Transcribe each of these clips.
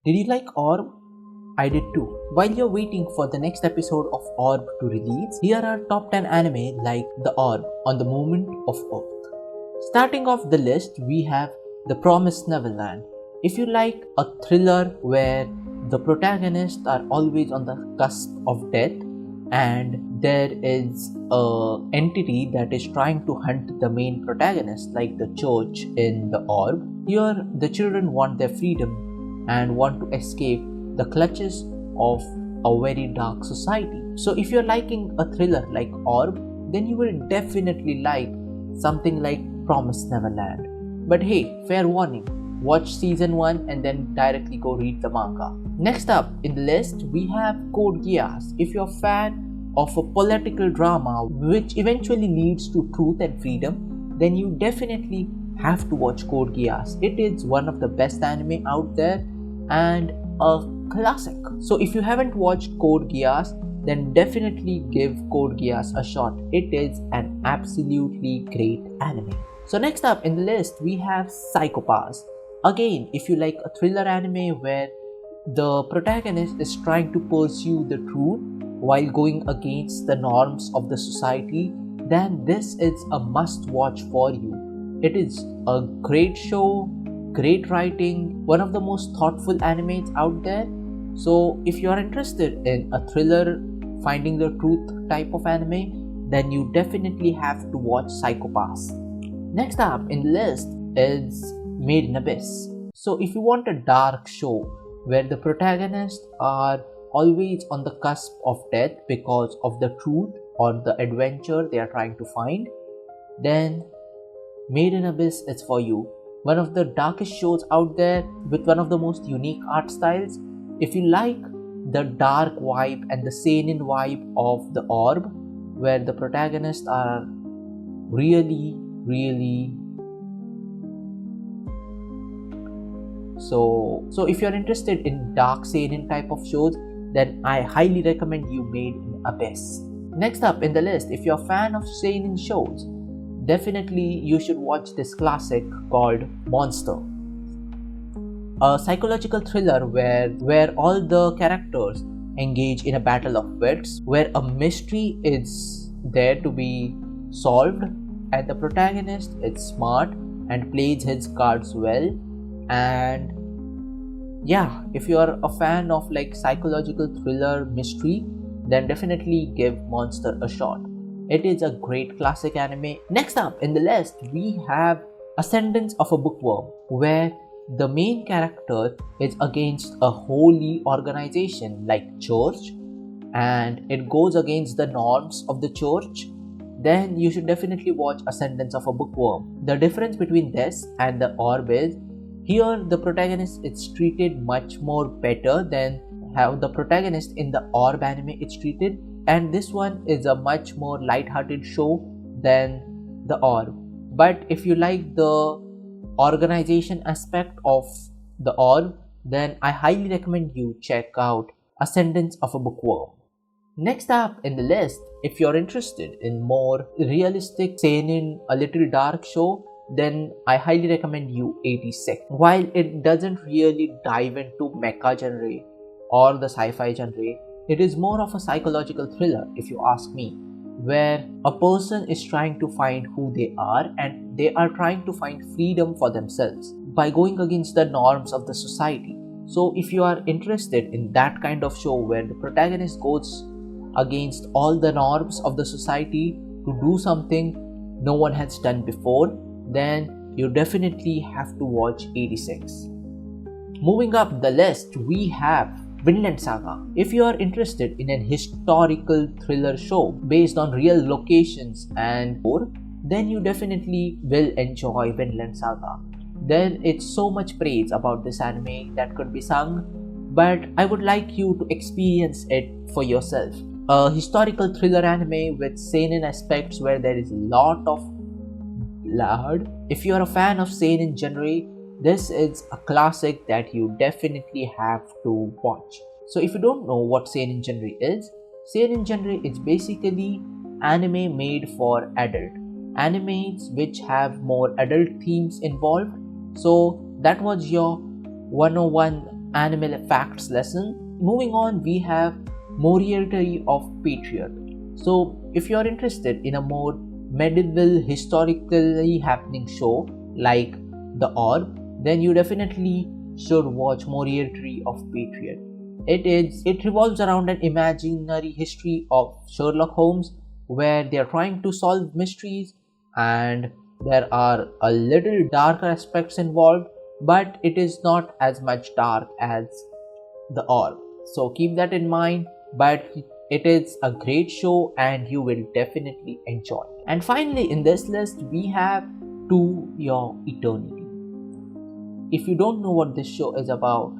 Did you like Orb? I did too. While you're waiting for the next episode of Orb to release, here are top 10 anime like The Orb on the Movement of Earth. Starting off the list, we have The Promised Neverland. If you like a thriller where the protagonists are always on the cusp of death and there is an entity that is trying to hunt the main protagonist like the church in The Orb, here the children want their freedom and want to escape the clutches of a very dark society. So if you're liking a thriller like Orb, then you will definitely like something like Promised Neverland. But hey, fair warning, watch season 1 and then directly go read the manga. Next up in the list, we have Code Geass. If you're a fan of a political drama which eventually leads to truth and freedom, then you definitely have to watch Code Geass. It is one of the best anime out there and a classic. So if you haven't watched Code Geass, then definitely give Code Geass a shot. It is an absolutely great anime. So next up in the list, we have Psychopaths. Again, if you like a thriller anime where the protagonist is trying to pursue the truth while going against the norms of the society, then this is a must-watch for you. It is a great show, great writing, one of the most thoughtful animes out there. So if you are interested in a thriller, finding the truth type of anime, then you definitely have to watch Psychopaths. Next up in the list is Made in Abyss. So if you want a dark show where the protagonists are always on the cusp of death because of the truth or the adventure they are trying to find, then Made in Abyss is for you. One of the darkest shows out there with one of the most unique art styles. If you like the dark vibe and the seinen vibe of The Orb, where the protagonists are really so if you're interested in dark seinen type of shows, then I highly recommend you Made in Abyss. Next up in the list, if you're a fan of seinen shows, definitely you should watch this classic called Monster. A psychological thriller where all the characters engage in a battle of wits, where a mystery is there to be solved and the protagonist is smart and plays his cards well. And yeah, if you are a fan of like psychological thriller mystery, then definitely give Monster a shot. It is a great classic anime. Next up in the list, we have Ascendant of a Bookworm, where the main character is against a holy organization like church and it goes against the norms of the church. Then you should definitely watch Ascendance of a Bookworm. The difference between this and The Orb is, here the protagonist is treated much more better than how the protagonist in the Orb anime is treated, and this one is a much more light-hearted show than The Orb. But if you like the organization aspect of The Orb, then I highly recommend you check out Ascendance of a Bookworm. Next up in the list, if you're interested in more realistic, seinen, a little dark show, then I highly recommend you 86. While it doesn't really dive into mecha genre or the sci-fi genre, it is more of a psychological thriller if you ask me, where a person is trying to find who they are and they are trying to find freedom for themselves by going against the norms of the society. So if you are interested in that kind of show where the protagonist goes against all the norms of the society to do something no one has done before, then you definitely have to watch 86. Moving up the list, we have Vland Saga. If you are interested in an historical thriller show based on real locations and more, then you definitely will enjoy Vland Saga. There is so much praise about this anime that could be sung, but I would like you to experience it for yourself. A historical thriller anime with seinen aspects where there is a lot of blood. If you are a fan of seinen genre, this is a classic that you definitely have to watch. So if you don't know what seinen genre is basically anime made for adult. Animes which have more adult themes involved. So that was your 101 anime facts lesson. Moving on, we have Moriarty of Patriot. So if you are interested in a more medieval, historically happening show like The Orb, then you definitely should watch Moriarty of Patriot. It revolves around an imaginary history of Sherlock Holmes, where they are trying to solve mysteries, and there are a little darker aspects involved, but it is not as much dark as The Orb. So keep that in mind, but it is a great show and you will definitely enjoy. And finally, in this list, we have To Your Eternity. If you don't know what this show is about,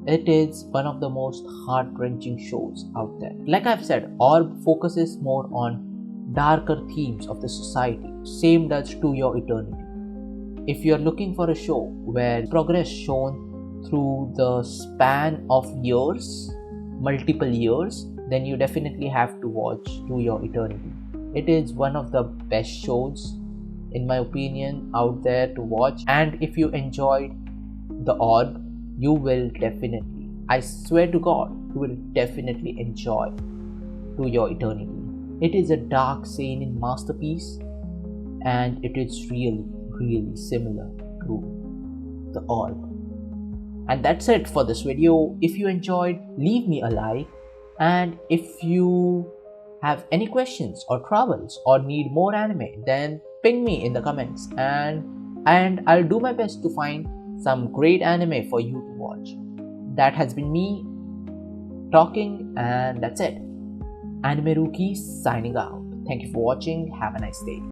it is one of the most heart-wrenching shows out there. Like I've said, Orb focuses more on darker themes of the society. Same does To Your Eternity. If you're looking for a show where progress shown through the span of years, multiple years, then you definitely have to watch To Your Eternity. It is one of the best shows, in my opinion, out there to watch. And if you enjoyed The Orb, you will definitely, I swear to God, you will definitely enjoy To Your Eternity. It is a dark seinen masterpiece, and it is really, really similar to The Orb. And that's it for this video. If you enjoyed, leave me a like, and if you have any questions or troubles or need more anime, then ping me in the comments, and I'll do my best to find some great anime for you to watch. That has been me talking, and that's it. Anime Rookie signing out. Thank you for watching. Have a nice day.